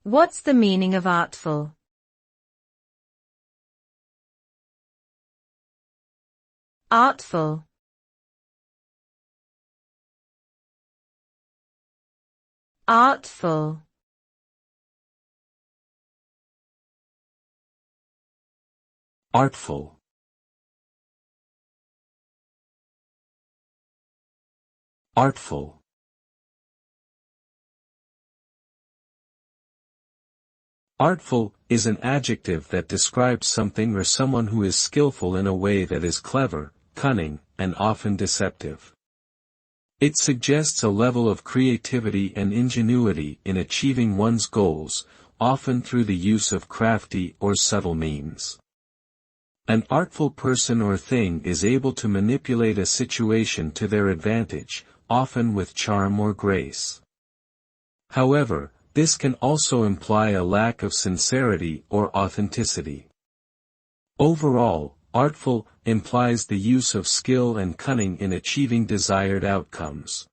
What's the meaning of artful? Artful. Artful. Artful. Artful. Artful is an adjective that describes something or someone who is skillful in a way that is clever, cunning, and often deceptive. It suggests a level of creativity and ingenuity in achieving one's goals, often through the use of crafty or subtle means. An artful person or thing is able to manipulate a situation to their advantage, often with charm or grace. However, this can also imply a lack of sincerity or authenticity. Overall, artful implies the use of skill and cunning in achieving desired outcomes.